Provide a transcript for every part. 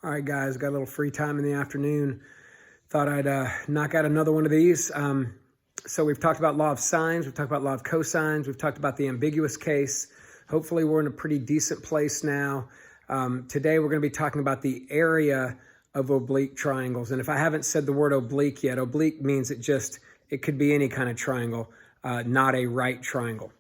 All right, guys, got a little free time in the afternoon. Thought I'd knock out another one of these. So we've talked about law of sines, we've talked about law of cosines, we've talked about the ambiguous case. Hopefully we're in a pretty decent place now. Today we're going to be talking about the area of oblique triangles. And if I haven't said the word oblique yet, oblique means it could be any kind of triangle, not a right triangle.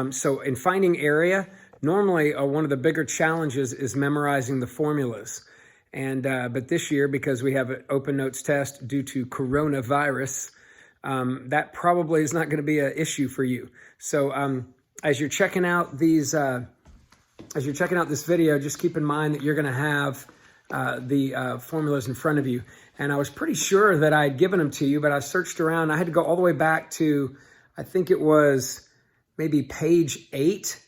So in finding area, normally one of the bigger challenges is memorizing the formulas. But this year, because we have an open notes test due to coronavirus, that probably is not going to be an issue for you. So as you're checking out this video, just keep in mind that you're going to have the formulas in front of you. And I was pretty sure that I had given them to you, but I searched around. I had to go all the way back to, I think it was maybe page 8.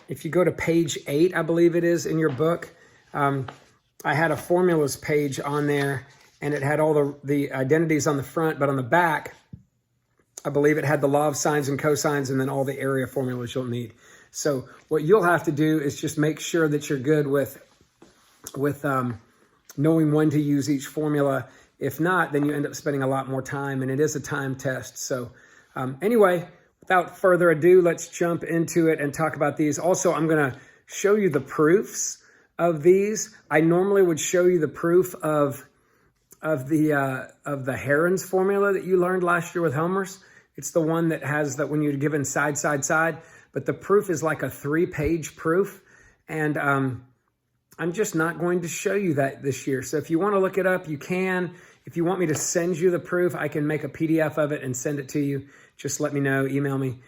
If you go to page 8, I believe it is in your book, I had a formulas page on there, and it had all the identities on the front, but on the back, I believe it had the law of sines and cosines and then all the area formulas you'll need. So what you'll have to do is just make sure that you're good with knowing when to use each formula. If not, then you end up spending a lot more time, and it is a time test. So anyway, without further ado, let's jump into it and talk about these. Also, I'm going to show you the proofs of these. I normally would show you the proof of the Heron's formula that you learned last year with Helmers. It's the one that has that when you're given side, side, side. But the proof is like a 3-page proof. And I'm just not going to show you that this year. So if you want to look it up, you can. If you want me to send you the proof, I can make a PDF of it and send it to you. Just let me know, email me.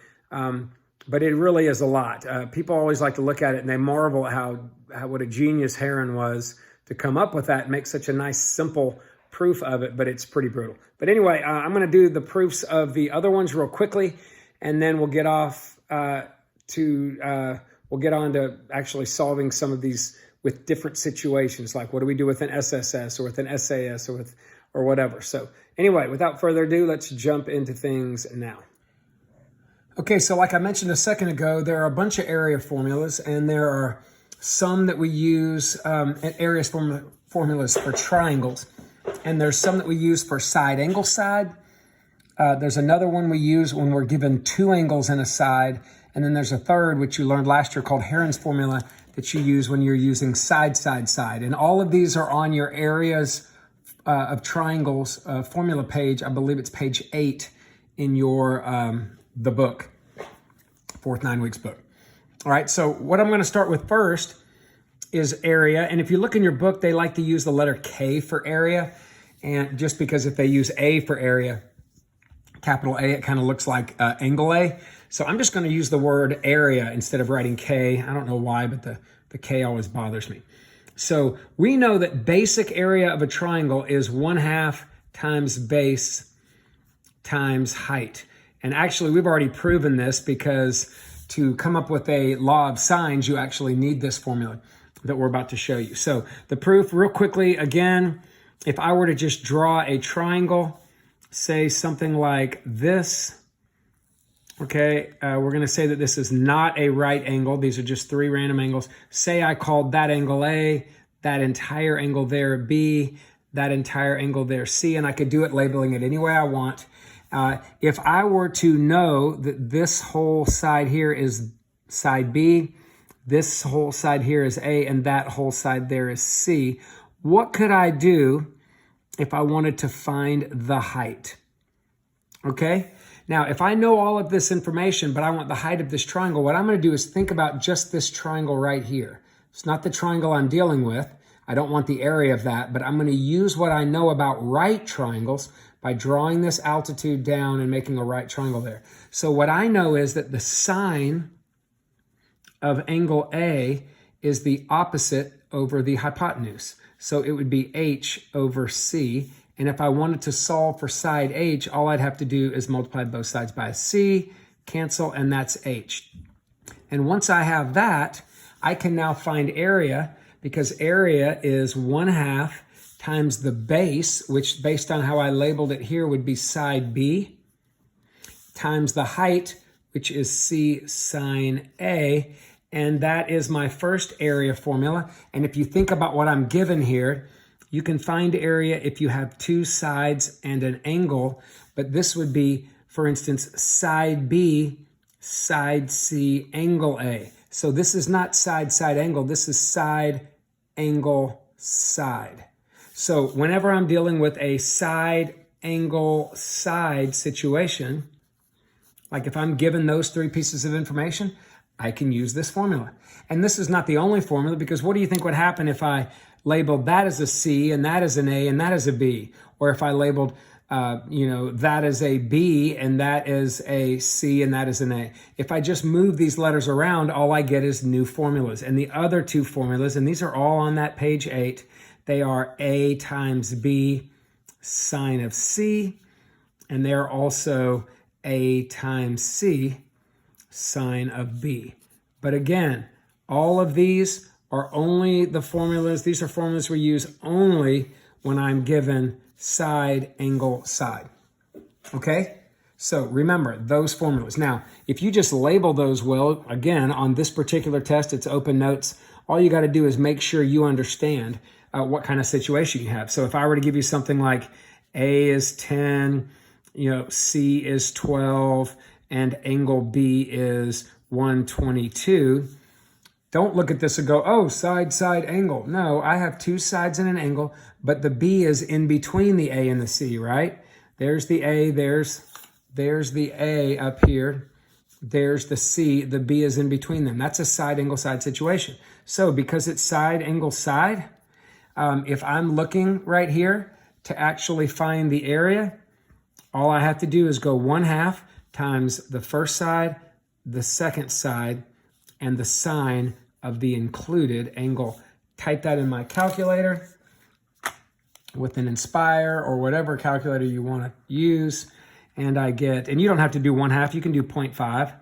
But it really is a lot. People always like to look at it and they marvel at what a genius Heron was to come up with that and make such a nice, simple proof of it, but it's pretty brutal. But anyway, I'm going to do the proofs of the other ones real quickly, and then we'll get off we'll get on to actually solving some of these with different situations, like what do we do with an SSS or with an SAS or whatever. So anyway, without further ado, let's jump into things now. Okay, so like I mentioned a second ago, there are a bunch of area formulas, and there are some that we use area formulas for triangles, and there's some that we use for side angle side. There's another one we use when we're given 2 angles and a side, and then there's a third, which you learned last year, called Heron's formula, that you use when you're using side, side, side. And all of these are on your areas of triangles formula page. I believe it's page 8 in your the book, 4th 9 Weeks book. All right, so what I'm going to start with first is area. And if you look in your book, they like to use the letter K for area. And just because if they use A for area, capital A, it kind of looks like angle A. So I'm just going to use the word area instead of writing K. I don't know why, but the K always bothers me. So we know that basic area of a triangle is 1/2 times base times height. And actually, we've already proven this, because to come up with a law of sines, you actually need this formula that we're about to show you. So the proof, real quickly, again, if I were to just draw a triangle, say something like this, okay, we're going to say that this is not a right angle. These are just 3 random angles. Say I called that angle A, that entire angle there B, that entire angle there C, and I could do it labeling it any way I want. If I were to know that this whole side here is side B, this whole side here is A, and that whole side there is C, what could I do if I wanted to find the height? Okay? Now, if I know all of this information, but I want the height of this triangle, what I'm going to do is think about just this triangle right here. It's not the triangle I'm dealing with. I don't want the area of that, but I'm going to use what I know about right triangles by drawing this altitude down and making a right triangle there. So what I know is that the sine of angle A is the opposite over the hypotenuse. So it would be H over C. And if I wanted to solve for side H, all I'd have to do is multiply both sides by C, cancel, and that's H. And once I have that, I can now find area, because area is 1/2 times the base, which based on how I labeled it here would be side B, times the height, which is C sine A. And that is my first area formula. And if you think about what I'm given here, you can find area if you have two sides and an angle. But this would be, for instance, side B, side C, angle A. So this is not side, side, angle. This is side, angle, side. So whenever I'm dealing with a side, angle, side situation, like if I'm given those three pieces of information, I can use this formula. And this is not the only formula, because what do you think would happen if I labeled that as a C and that as an A and that as a B? Or if I labeled that as a B and that is a C and that is an A. If I just move these letters around, all I get is new formulas. And the other two formulas, and these are all on that page 8, they are A times B sine of C, and they're also A times C sine of B. But again, all of these are only the formulas. These are formulas we use only when I'm given side, angle, side. Okay? So remember those formulas. Now, if you just label those well, again, on this particular test, it's open notes. All you got to do is make sure you understand what kind of situation you have. So if I were to give you something like A is 10, C is 12, and angle B is 122, don't look at this and go, oh, side, side, angle. No, I have two sides and an angle, but the B is in between the A and the C, right? There's the A, there's the A up here, there's the C, the B is in between them. That's a side, angle, side situation. So because it's side, angle, side, if I'm looking right here to actually find the area, all I have to do is go 1/2 times the first side, the second side, and the sine of the included angle. Type that in my calculator with an Inspire or whatever calculator you want to use. And I get, and you don't have to do 1/2, you can do 0.5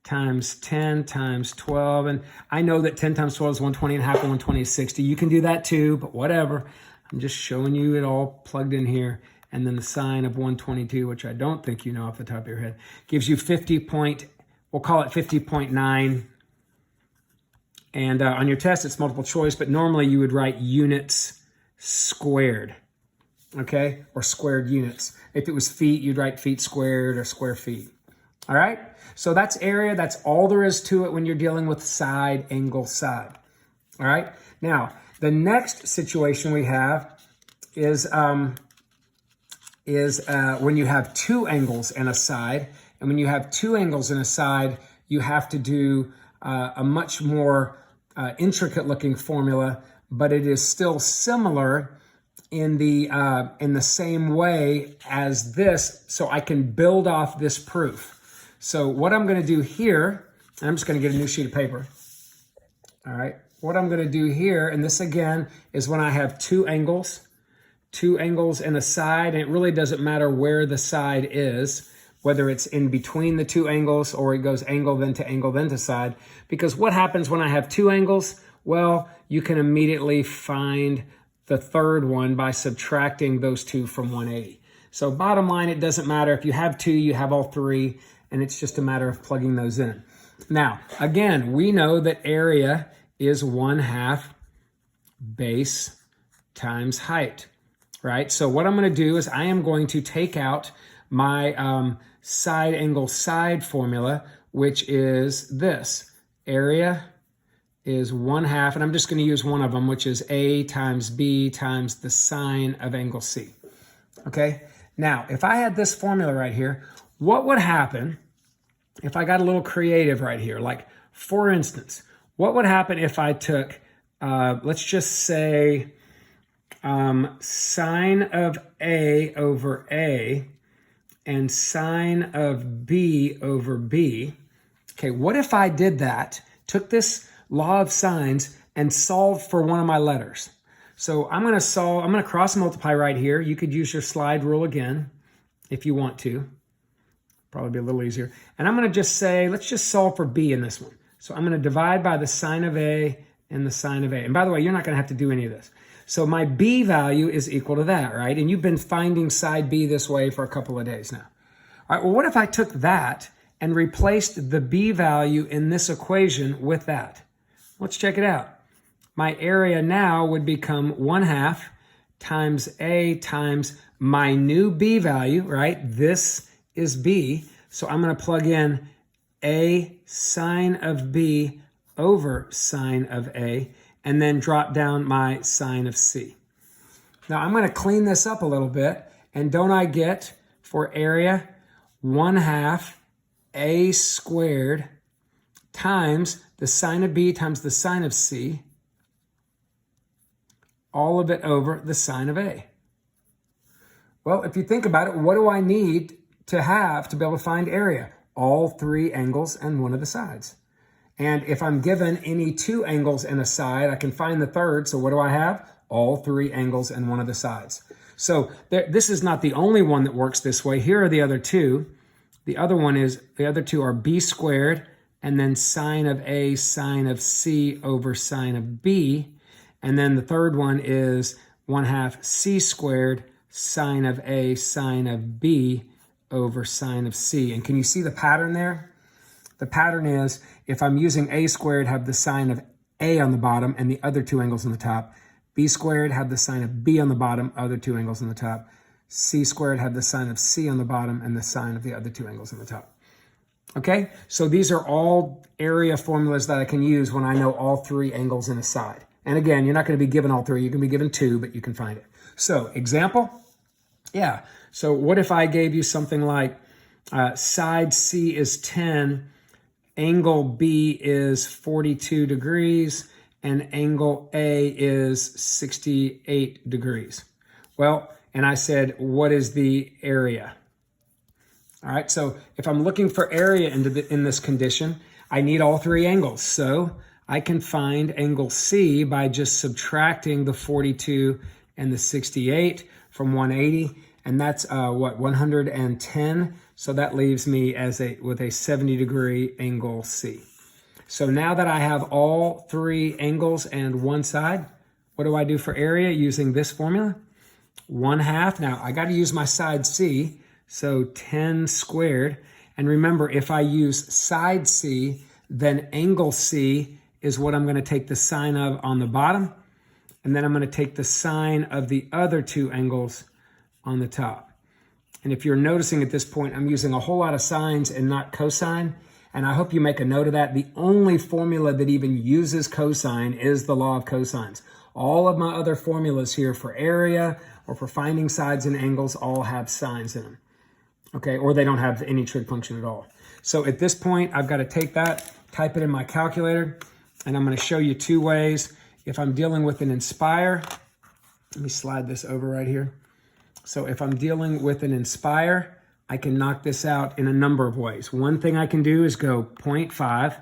times 10 times 12. And I know that 10 times 12 is 120 and 1/2, and 120 is 60. You can do that too, but whatever. I'm just showing you it all plugged in here. And then the sine of 122, which I don't think you know off the top of your head, gives you we'll call it 50.9. And on your test, it's multiple choice, but normally you would write units squared, okay? Or squared units. If it was feet, you'd write feet squared or square feet. All right? So that's area. That's all there is to it when you're dealing with side, angle, side. All right? Now, the next situation we have is when you have two angles and a side. And when you have two angles and a side, you have to do a much more intricate looking formula, but it is still similar in the same way as this, so I can build off this proof. So what I'm going to do here, I'm just going to get a new sheet of paper. All right, what I'm going to do here, and this again is when I have two angles and a side, and it really doesn't matter where the side is, whether it's in between the two angles or it goes angle then to side. Because what happens when I have two angles? Well, you can immediately find the third one by subtracting those two from 180. So bottom line, it doesn't matter. If you have two, you have all three, and it's just a matter of plugging those in. Now, again, we know that area is 1/2 base times height, right? So what I'm going to do is I am going to take out my side angle side formula, which is this. Area is 1/2, and I'm just going to use one of them, which is A times B times the sine of angle C. Okay? Now, if I had this formula right here, what would happen if I got a little creative right here? Like, for instance, what would happen if I took, let's just say, sine of A over A and sine of B over B. Okay, what if I did that, took this law of sines and solved for one of my letters? So I'm going to cross multiply right here. You could use your slide rule again if you want to. Probably be a little easier. And I'm going to just say, let's just solve for B in this one. So I'm going to divide by the sine of A and the sine of A. And by the way, you're not going to have to do any of this. So my B value is equal to that, right? And you've been finding side B this way for a couple of days now. All right, well, what if I took that and replaced the b value in this equation with that. Let's check it out. My area now would become 1/2 times a times my new b value, right? This is b. So I'm going to plug in a sine of b over sine of a, and then drop down my sine of c. Now I'm going to clean this up a little bit, and don't I get for area 1/2 a squared times the sine of b times the sine of c, all of it over the sine of a. Well, if you think about it, what do I need to have to be able to find area? All 3 angles and one of the sides. And if I'm given any 2 angles and a side, I can find the third. So what do I have? All 3 angles and one of the sides. So this is not the only one that works this way. Here are the other 2. The other 2 are b squared and then sine of a sine of c over sine of b. And then the third one is 1/2 c squared sine of a sine of b over sine of c. And can you see the pattern there? The pattern is, if I'm using a squared, have the sine of a on the bottom and the other 2 angles on the top. B squared, have the sine of b on the bottom, other 2 angles on the top. C squared, have the sine of c on the bottom and the sine of the other 2 angles on the top. Okay, so these are all area formulas that I can use when I know all 3 angles and a side. And again, you're not going to be given all 3. You're going to be given 2, but you can find it. So, example? Yeah. So what if I gave you something like side C is 10, angle B is 42 degrees, and angle A is 68 degrees. Well, and I said, what is the area? All right, so if I'm looking for area in this condition, I need all 3 angles. So I can find angle C by just subtracting the 42 and the 68 from 180, and that's 110. So that leaves me with a 70 degree angle C. So now that I have all 3 angles and one side, what do I do for area using this formula? 1/2. Now I got to use my side C, so 10 squared. And remember, if I use side C, then angle C is what I'm going to take the sine of on the bottom, and then I'm going to take the sine of the other 2 angles on the top. And if you're noticing at this point, I'm using a whole lot of sines and not cosine, and I hope you make a note of that. The only formula that even uses cosine is the law of cosines. All of my other formulas here for area or for finding sides and angles all have sines in them, okay? Or they don't have any trig function at all. So at this point, I've got to take that, type it in my calculator, and I'm going to show you 2 ways. If I'm dealing with an inspire, let me slide this over right here. So if I'm dealing with an inspire, I can knock this out in a number of ways. One thing I can do is go 0.5,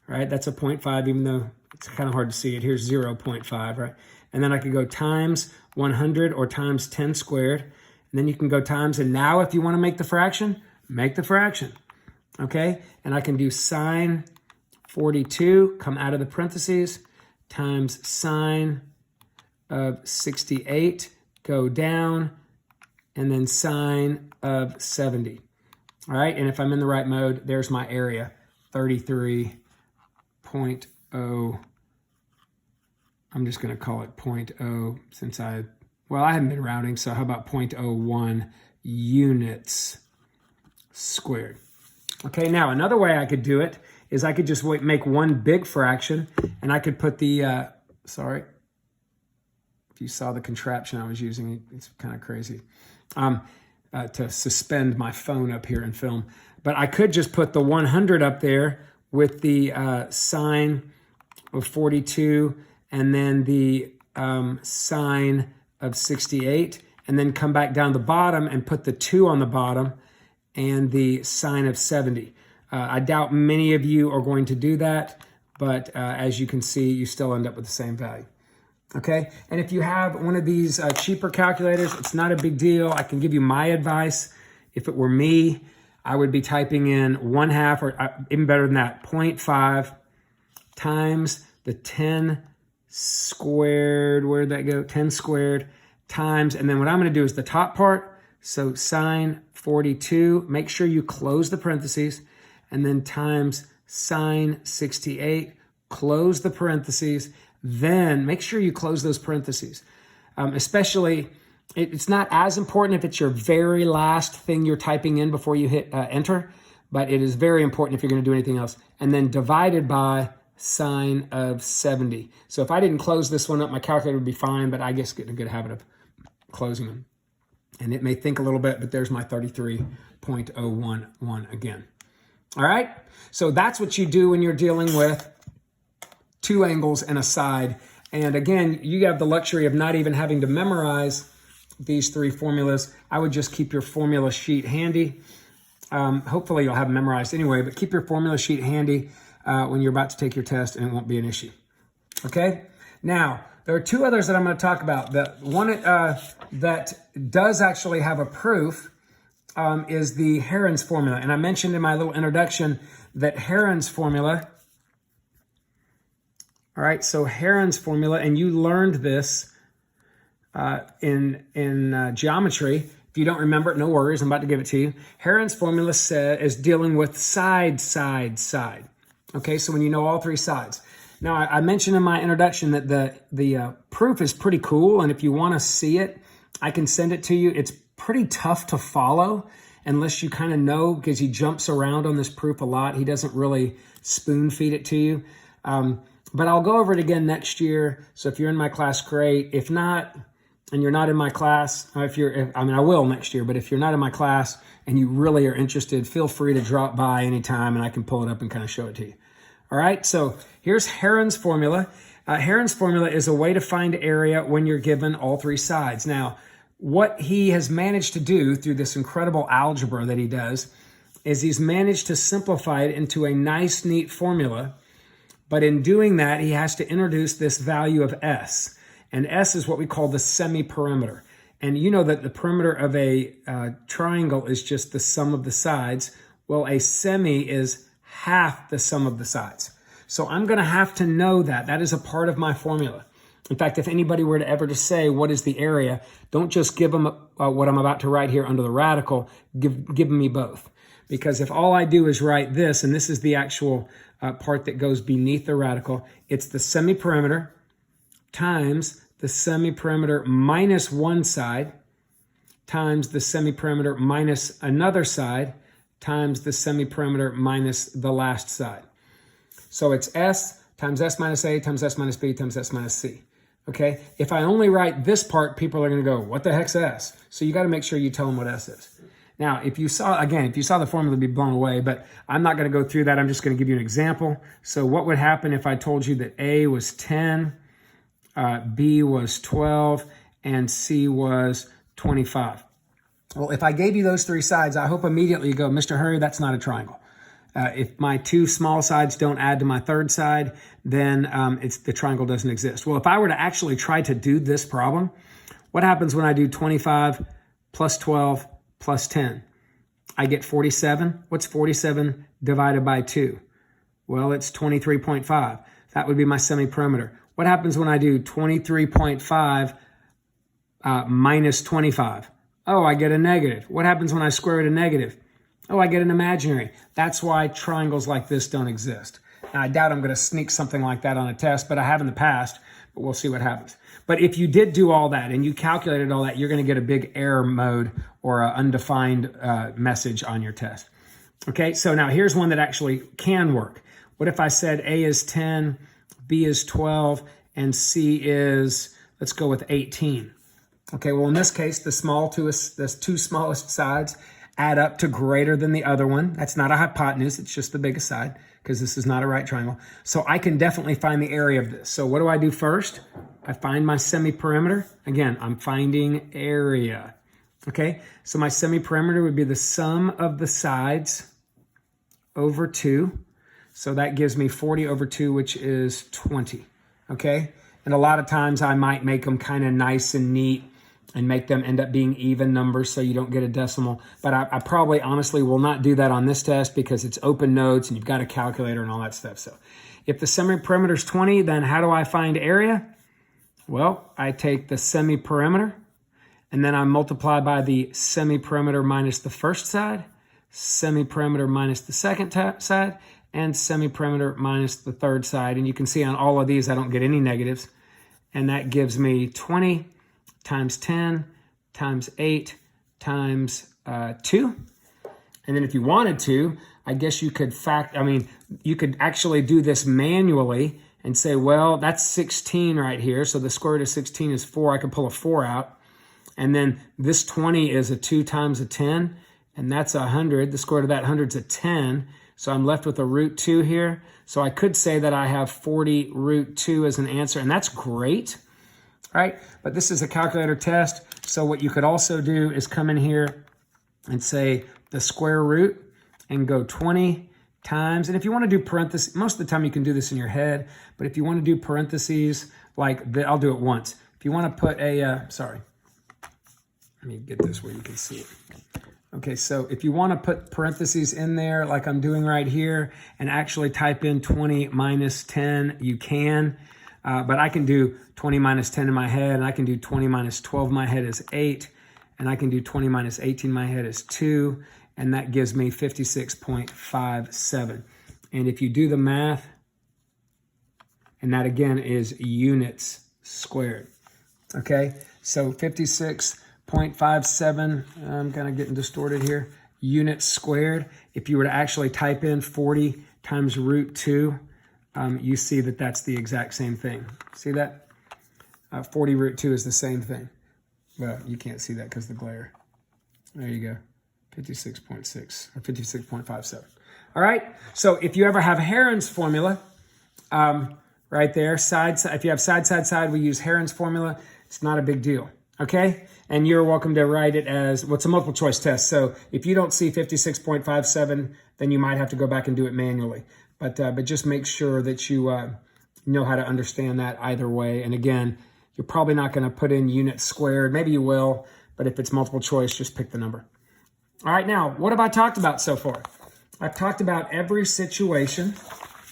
right? That's a 0.5, even though it's kind of hard to see it. Here's 0.5, right? And then I could go times 100 or times 10 squared. And then you can go times, and now if you want to make the fraction, make the fraction, okay? And I can do sine 42, come out of the parentheses, times sine of 68, go down, and then sine of 70. All right, and if I'm in the right mode, there's my area, 33.0. I'm just going to call it 0.0 since I haven't been rounding, so how about 0.01 units squared? Okay, now another way I could do it is I could just make one big fraction, and I could put the, sorry, if you saw the contraption I was using, it's kind of crazy, to suspend my phone up here and film. But I could just put the 100 up there with the sine of 42, and then the sine of 68, and then come back down the bottom and put the 2 on the bottom and the sine of 70. I doubt many of you are going to do that, but as you can see, you still end up with the same value. Okay, and if you have one of these cheaper calculators, it's not a big deal. I can give you my advice. If it were me, I would be typing in 1/2, or even better than that, 0.5 times the 10 squared, where'd that go? 10 squared times, and then what I'm going to do is the top part, so sine 42, make sure you close the parentheses, and then times sine 68, close the parentheses, then make sure you close those parentheses. Especially, it's not as important if it's your very last thing you're typing in before you hit enter, but it is very important if you're going to do anything else. And then divided by sine of 70. So if I didn't close this one up, my calculator would be fine, but I guess get in a good habit of closing them. And it may think a little bit, but there's my 33.011 again. All right, so that's what you do when you're dealing with two angles and a side. And again, you have the luxury of not even having to memorize these three formulas. I would just keep your formula sheet handy. Hopefully you'll have them memorized anyway, but keep your formula sheet handy when you're about to take your test, and it won't be an issue. Okay, now there are two others that I'm going to talk about. The one that does actually have a proof is the Heron's formula. And I mentioned in my little introduction that Heron's formula, all right, so Heron's formula, and you learned this in geometry. If you don't remember it, no worries, I'm about to give it to you. Heron's formula is dealing with side, side, side. Okay, so when you know all three sides. Now, I mentioned in my introduction that the proof is pretty cool, and if you want to see it, I can send it to you. It's pretty tough to follow unless you kind of know, because he jumps around on this proof a lot. He doesn't really spoon feed it to you. But I'll go over it again next year. So if you're in my class, great. If not, and you're not in my class, I will next year, but if you're not in my class and you really are interested, feel free to drop by anytime and I can pull it up and kind of show it to you. All right, so here's Heron's formula. Heron's formula is a way to find area when you're given all three sides. Now, what he has managed to do through this incredible algebra that he does is he's managed to simplify it into a nice, neat formula. But in doing that, he has to introduce this value of S. And S is what we call the semi-perimeter. And you know that the perimeter of a triangle is just the sum of the sides. Well, a semi is half the sum of the sides. So I'm going to have to know that. That is a part of my formula. In fact, if anybody were to ever to say, what is the area? Don't just give them what I'm about to write here under the radical. Give me both. Because if all I do is write this, and this is the actual part that goes beneath the radical, it's the semi-perimeter times the semi-perimeter minus one side times the semi-perimeter minus another side times the semi-perimeter minus the last side. So it's S times S minus A times S minus B times S minus C. Okay, if I only write this part, people are going to go, what the heck's S? So you got to make sure you tell them what S is. Now, if you saw the formula, you'd be blown away, but I'm not going to go through that. I'm just going to give you an example. So what would happen if I told you that A was 10, B was 12, and C was 25? Well, if I gave you those three sides, I hope immediately you go, Mr. Hurry, that's not a triangle. If my two small sides don't add to my third side, then the triangle doesn't exist. Well, if I were to actually try to do this problem, what happens when I do 25 plus 12 plus 10? I get 47. What's 47 divided by 2? Well, it's 23.5. That would be my semi-perimeter. What happens when I do 23.5 minus 25? Oh, I get a negative. What happens when I square root a negative? Oh, I get an imaginary. That's why triangles like this don't exist. Now, I doubt I'm going to sneak something like that on a test, but I have in the past, but we'll see what happens. But if you did do all that and you calculated all that, you're going to get a big error mode or an undefined message on your test. Okay, so now here's one that actually can work. What if I said A is 10, B is 12, and C is, let's go with 18. Okay, well, in this case, the two smallest sides add up to greater than the other one. That's not a hypotenuse, it's just the biggest side, because this is not a right triangle. So I can definitely find the area of this. So what do I do first? I find my semi-perimeter. Again, I'm finding area. Okay, so my semi-perimeter would be the sum of the sides over 2. So that gives me 40 over 2, which is 20. Okay, and a lot of times I might make them kind of nice and neat and make them end up being even numbers so you don't get a decimal. But I probably honestly will not do that on this test because it's open notes and you've got a calculator and all that stuff. So if the semi-perimeter is 20, then how do I find area? Well, I take the semi-perimeter and then I multiply by the semi-perimeter minus the first side semi-perimeter minus the second side, and semi-perimeter minus the third side. And you can see on all of these, I don't get any negatives. And that gives me 20 times 10 times 8 times 2. And then if you wanted to, I guess you could you could actually do this manually and say, well, that's 16 right here. So the square root of 16 is 4. I could pull a 4 out. And then this 20 is a 2 times a 10. And that's 100. The square root of that 100 is a 10. So I'm left with a root 2 here. So I could say that I have 40 root 2 as an answer. And that's great, right? But this is a calculator test. So what you could also do is come in here and say the square root and go 20 times. And if you want to do parentheses, most of the time you can do this in your head. But if you want to do parentheses, I'll do it once. If you want to put sorry. Let me get this where you can see it. Okay, so if you want to put parentheses in there like I'm doing right here and actually type in 20 minus 10, you can. But I can do 20 minus 10 in my head, and I can do 20 minus 12 in my head is 8, and I can do 20 minus 18 in my head is 2, and that gives me 56.57. And if you do the math, and that again is units squared. Okay, so 56.57, I'm kind of getting distorted here, units squared. If you were to actually type in 40 times root 2, you see that that's the exact same thing. See that? 40 root 2 is the same thing. Well, you can't see that because of the glare. There you go. 56.6 or 56.57. All right. So if you ever have Heron's formula, right there, if you have side, we use Heron's formula. It's not a big deal. Okay. And you're welcome to write it as what's a multiple choice test. So if you don't see 56.57, then you might have to go back and do it manually. But just make sure that you know how to understand that either way. And again, you're probably not going to put in units squared. Maybe you will, but if it's multiple choice, just pick the number. All right, now, what have I talked about so far? I've talked about every situation.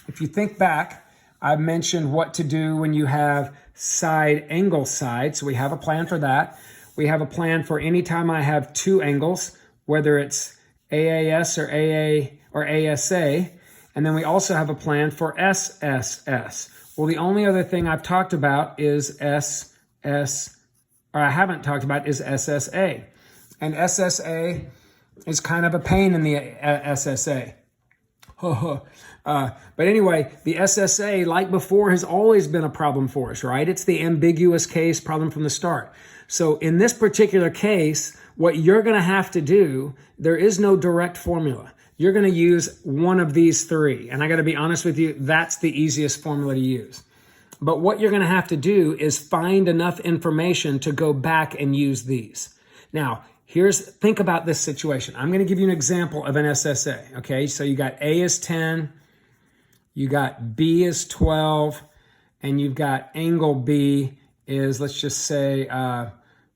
If you think back, I've mentioned what to do when you have side angle side. So we have a plan for that. We have a plan for any time I have two angles, whether it's AAS or AA or ASA. And then we also have a plan for SSS. Well, the only other thing I've talked about is I haven't talked about is SSA. And SSA is kind of a pain in the SSA. But anyway, the SSA, like before, has always been a problem for us, right? It's the ambiguous case problem from the start. So in this particular case, what you're going to have to do, there is no direct formula. You're going to use one of these three. And I got to be honest with you, that's the easiest formula to use. But what you're going to have to do is find enough information to go back and use these. Now, think about this situation. I'm going to give you an example of an SSA. Okay, so you got A is 10, you got B is 12, and you've got angle B is, let's just say,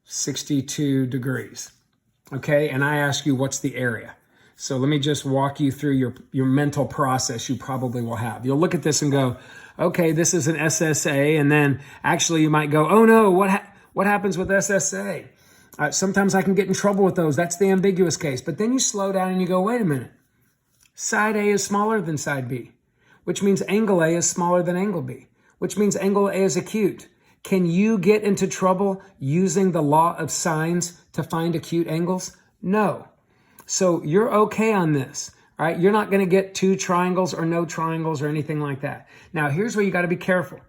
62 degrees. Okay, and I ask you, what's the area? So let me just walk you through your mental process you probably will have. You'll look at this and go, okay, this is an SSA. And then actually you might go, oh no, what happens with SSA? Sometimes I can get in trouble with those. That's the ambiguous case. But then you slow down and you go, wait a minute. Side A is smaller than side B, which means angle A is smaller than angle B, which means angle A is acute. Can you get into trouble using the law of sines to find acute angles? No. So you're okay on this, all right? You're not going to get two triangles or no triangles or anything like that. Now, here's where you got to be careful.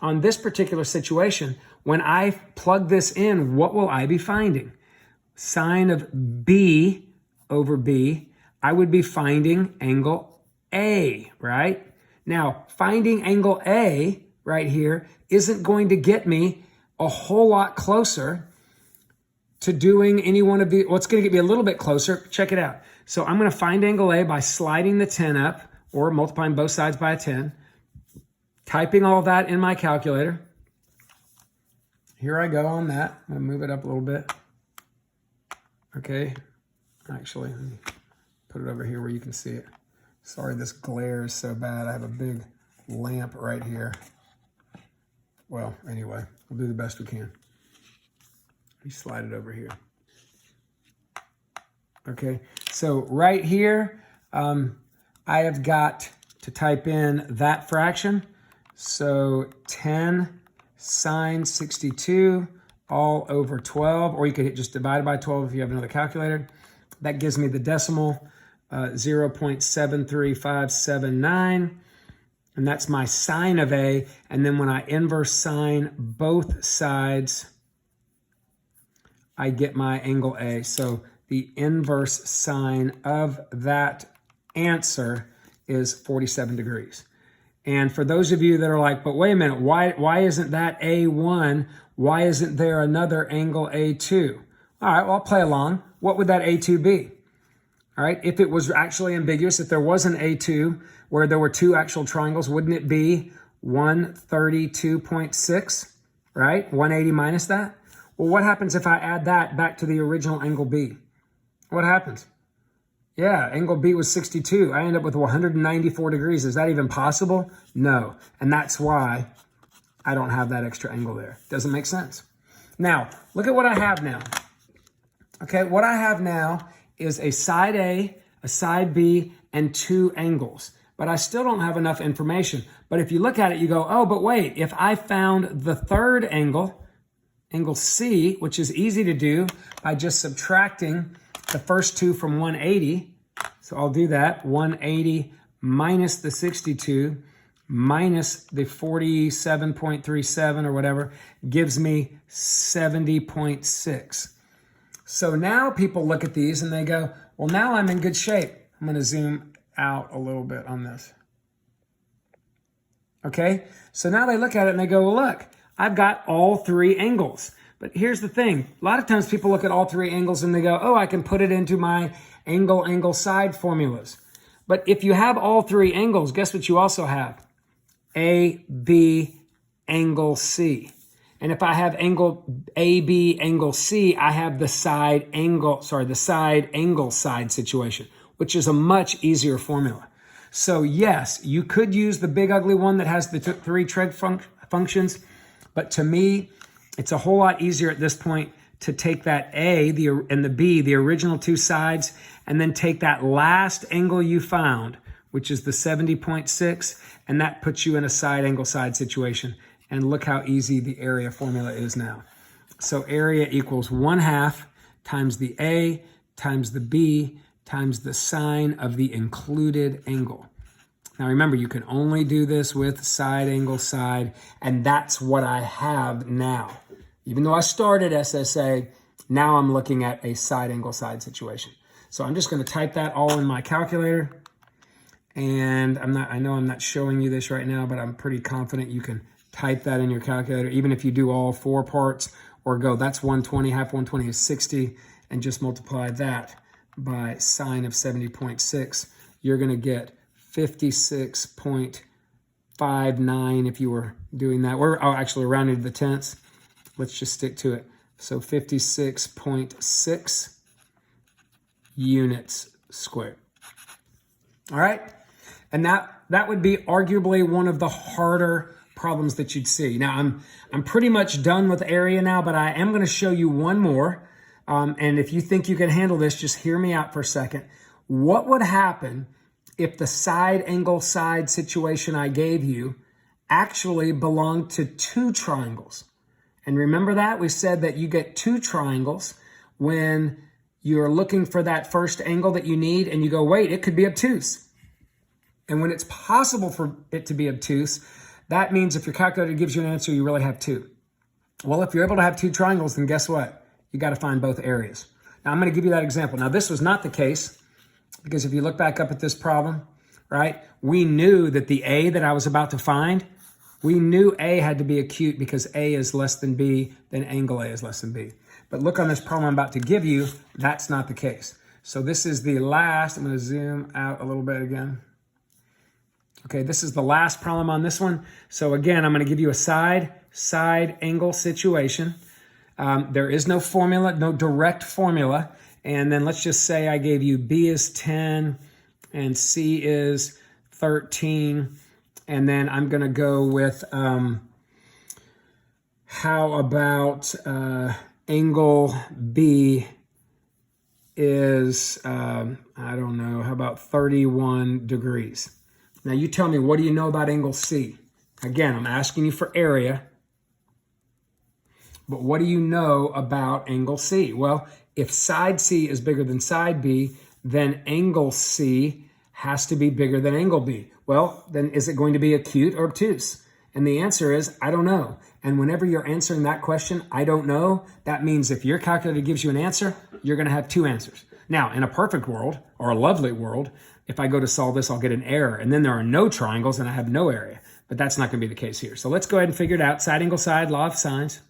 On this particular situation, when I plug this in, what will I be finding? Sine of B over B, I would be finding angle A, right? Now, finding angle A right here isn't going to get me a whole lot closer to doing any one of the, what's going to get me a little bit closer. Check it out. So I'm going to find angle A by sliding the 10 up or multiplying both sides by a 10, typing all that in my calculator. Here I go on that. I'm going to move it up a little bit. Okay. Actually, let me put it over here where you can see it. Sorry, this glare is so bad. I have a big lamp right here. Well, anyway, we'll do the best we can. Let me slide it over here. Okay, so right here, I have got to type in that fraction. So 10 sine 62 all over 12, or you could just divide it by 12 if you have another calculator. That gives me the decimal 0.73579, and that's my sine of A. And then when I inverse sine both sides, I get my angle A. So the inverse sine of that answer is 47 degrees. And for those of you that are like, but wait a minute, why isn't that A1? Why isn't there another angle A2? All right, well, I'll play along. What would that A2 be? All right, if it was actually ambiguous, if there was an A2 where there were two actual triangles, wouldn't it be 132.6, right? 180 minus that? Well, what happens if I add that back to the original angle B? What happens? Yeah, angle B was 62. I end up with 194 degrees. Is that even possible? No. And that's why I don't have that extra angle there. Doesn't make sense. Now, look at what I have now. Okay, what I have now is a side A, a side B, and two angles. But I still don't have enough information. But if you look at it, you go, oh, but wait, if I found the third angle, angle C, which is easy to do by just subtracting the first two from 180. So I'll do that. 180 minus the 62 minus the 47.37 or whatever gives me 70.6. So now people look at these and they go, well, now I'm in good shape. I'm going to zoom out a little bit on this. Okay, so now they look at it and they go, well, look, I've got all three angles. But here's the thing. A lot of times people look at all three angles and they go, oh, I can put it into my angle side formulas. But if you have all three angles, guess what you also have? A, B, angle C. And if I have angle AB, angle C, I have the side angle side situation, which is a much easier formula. So yes, you could use the big ugly one that has the three trig functions, but to me, it's a whole lot easier at this point to take that A and the B, the original two sides, and then take that last angle you found, which is the 70.6, and that puts you in a side angle side situation. And look how easy the area formula is now. So area equals 1/2 times the A times the B times the sine of the included angle. Now remember, you can only do this with side angle side, and that's what I have now. Even though I started SSA, now I'm looking at a side angle side situation. So I'm just going to type that all in my calculator. And I know I'm not showing you this right now, but I'm pretty confident you can type that in your calculator, even if you do all four parts, or go, that's 120, half 120 is 60, and just multiply that by sine of 70.6. You're going to get 56.59 if you were doing that. We're actually rounding to the tenths. Let's just stick to it. So 56.6 units squared. All right. And that would be arguably one of the harder problems that you'd see. Now, I'm pretty much done with area now, but I am going to show you one more. And if you think you can handle this, just hear me out for a second. What would happen if the side angle side situation I gave you actually belonged to two triangles? And remember that? We said that you get two triangles when you're looking for that first angle that you need, and you go, wait, it could be obtuse. And when it's possible for it to be obtuse, that means if your calculator gives you an answer, you really have two. Well, if you're able to have two triangles, then guess what? You got to find both areas. Now, I'm going to give you that example. Now, this was not the case, because if you look back up at this problem, right, we knew that the A that I was about to find, we knew A had to be acute because A is less than B, then angle A is less than B. But look on this problem I'm about to give you, that's not the case. So this is the last, I'm going to zoom out a little bit again. Okay, this is the last problem on this one. So again, I'm going to give you a side angle situation. There is no formula, no direct formula. And then let's just say I gave you B is 10 and C is 13. And then I'm going to go with, how about angle B is, I don't know, how about 31 degrees? Now you tell me, what do you know about angle C? Again, I'm asking you for area, but what do you know about angle C? Well, if side C is bigger than side B, then angle C has to be bigger than angle B. Well, then is it going to be acute or obtuse? And the answer is, I don't know. And whenever you're answering that question, I don't know, that means if your calculator gives you an answer, you're going to have two answers. Now, in a perfect world, or a lovely world, if I go to solve this, I'll get an error. And then there are no triangles and I have no area. But that's not going to be the case here. So let's go ahead and figure it out. Side angle side, law of sines.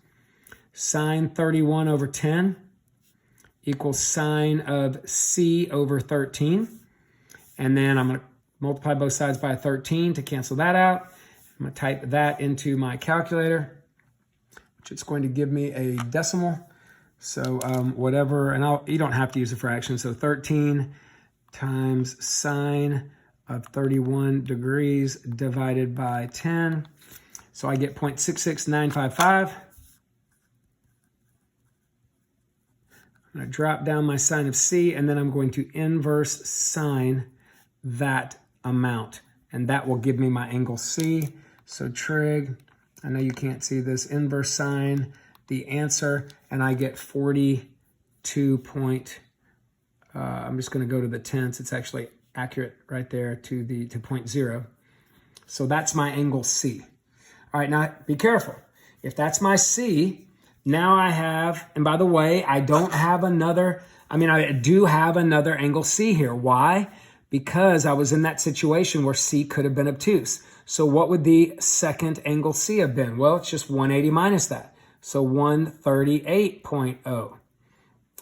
Sine 31 over 10 equals sine of C over 13. And then I'm going to multiply both sides by 13 to cancel that out. I'm going to type that into my calculator, which it's going to give me a decimal. So whatever, and you don't have to use a fraction. So 13 times sine of 31 degrees divided by 10. So I get 0.66955. I'm going to drop down my sine of C, and then I'm going to inverse sine that amount. And that will give me my angle C. So trig, I know you can't see this, inverse sine, the answer, and I get 42 point, I'm just going to go to the tenths. It's actually accurate right there to 0.0. So that's my angle C. All right, now be careful. If that's my C, now I have, and by the way, I don't have another, I do have another angle C here. Why? Because I was in that situation where C could have been obtuse. So what would the second angle C have been? Well, it's just 180 minus that. So 138.0.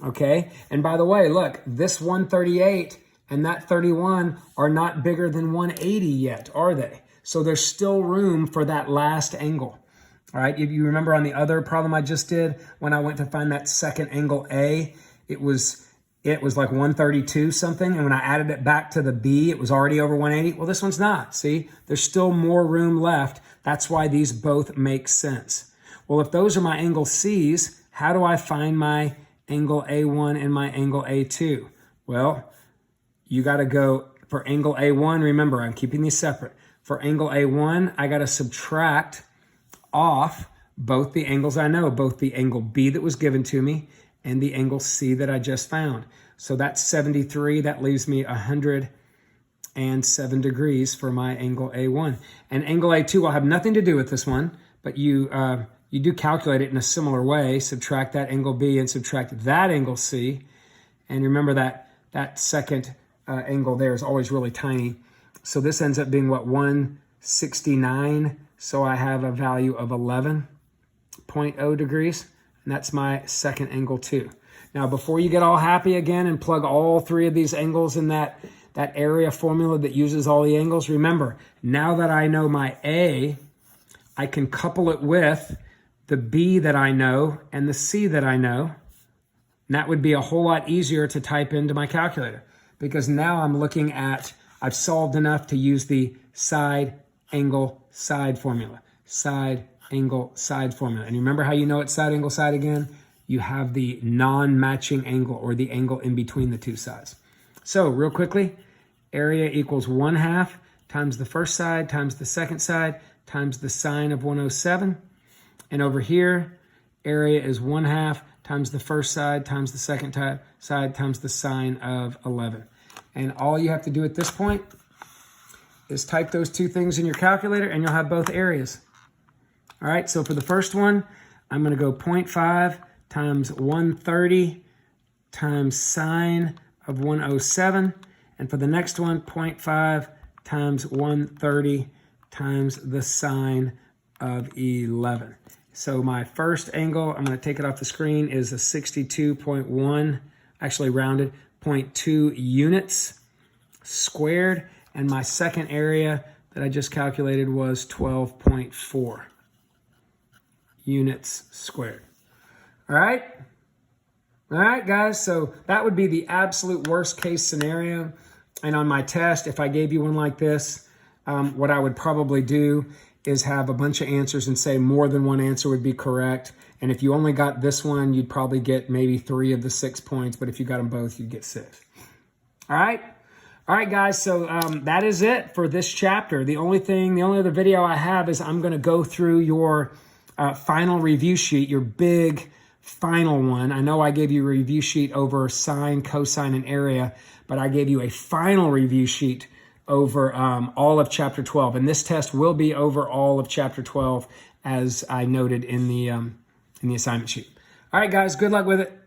Okay? And by the way, look, this 138 and that 31 are not bigger than 180 yet, are they? So there's still room for that last angle. All right? If you remember on the other problem I just did, when I went to find that second angle A, it was like 132 something, and when I added it back to the B, it was already over 180. Well, this one's not. See, there's still more room left. That's why these both make sense. Well, if those are my angle C's, how do I find my angle A1 and my angle A2? Well, you got to go for angle A1. Remember, I'm keeping these separate. For angle A1, I got to subtract off both the angles I know, both the angle B that was given to me and the angle C that I just found. So that's 73. That leaves me 107 degrees for my angle A1. And angle A2 will have nothing to do with this one, but you do calculate it in a similar way. Subtract that angle B and subtract that angle C. And remember that second angle there is always really tiny. So this ends up being, what, 169? So I have a value of 11.0 degrees. And that's my second angle too. Now, before you get all happy again and plug all three of these angles in that area formula that uses all the angles, remember, now that I know my A, I can couple it with the B that I know and the C that I know. And that would be a whole lot easier to type into my calculator, because now I'm looking at, I've solved enough to use the side, angle, side formula. Side, angle, side formula. And you remember how you know it's side, angle, side again? You have the non-matching angle, or the angle in between the two sides. So real quickly, area equals 1/2 times the first side times the second side times the sine of 107. And over here, area is 1/2 times the first side times the second side times the sine of 11. And all you have to do at this point is type those two things in your calculator and you'll have both areas. All right, so for the first one, I'm going to go 0.5 times 130 times sine of 107. And for the next one, 0.5 times 130 times the sine of 11. So my first angle, I'm going to take it off the screen, is a 62.1, actually rounded, 0.2 units squared. And my second area that I just calculated was 12.4 units squared. All right? All right, guys, so that would be the absolute worst case scenario. And on my test, if I gave you one like this, what I would probably do is have a bunch of answers and say more than one answer would be correct. And if you only got this one, you'd probably get maybe 3 of the 6 points. But if you got them both, you'd get 6. All right. All right, guys. So that is it for this chapter. The only other video I have is I'm going to go through your final review sheet, your big final one. I know I gave you a review sheet over sine, cosine, and area, but I gave you a final review sheet over all of chapter 12. And this test will be over all of chapter 12, as I noted in the assignment sheet. All right, guys, good luck with it.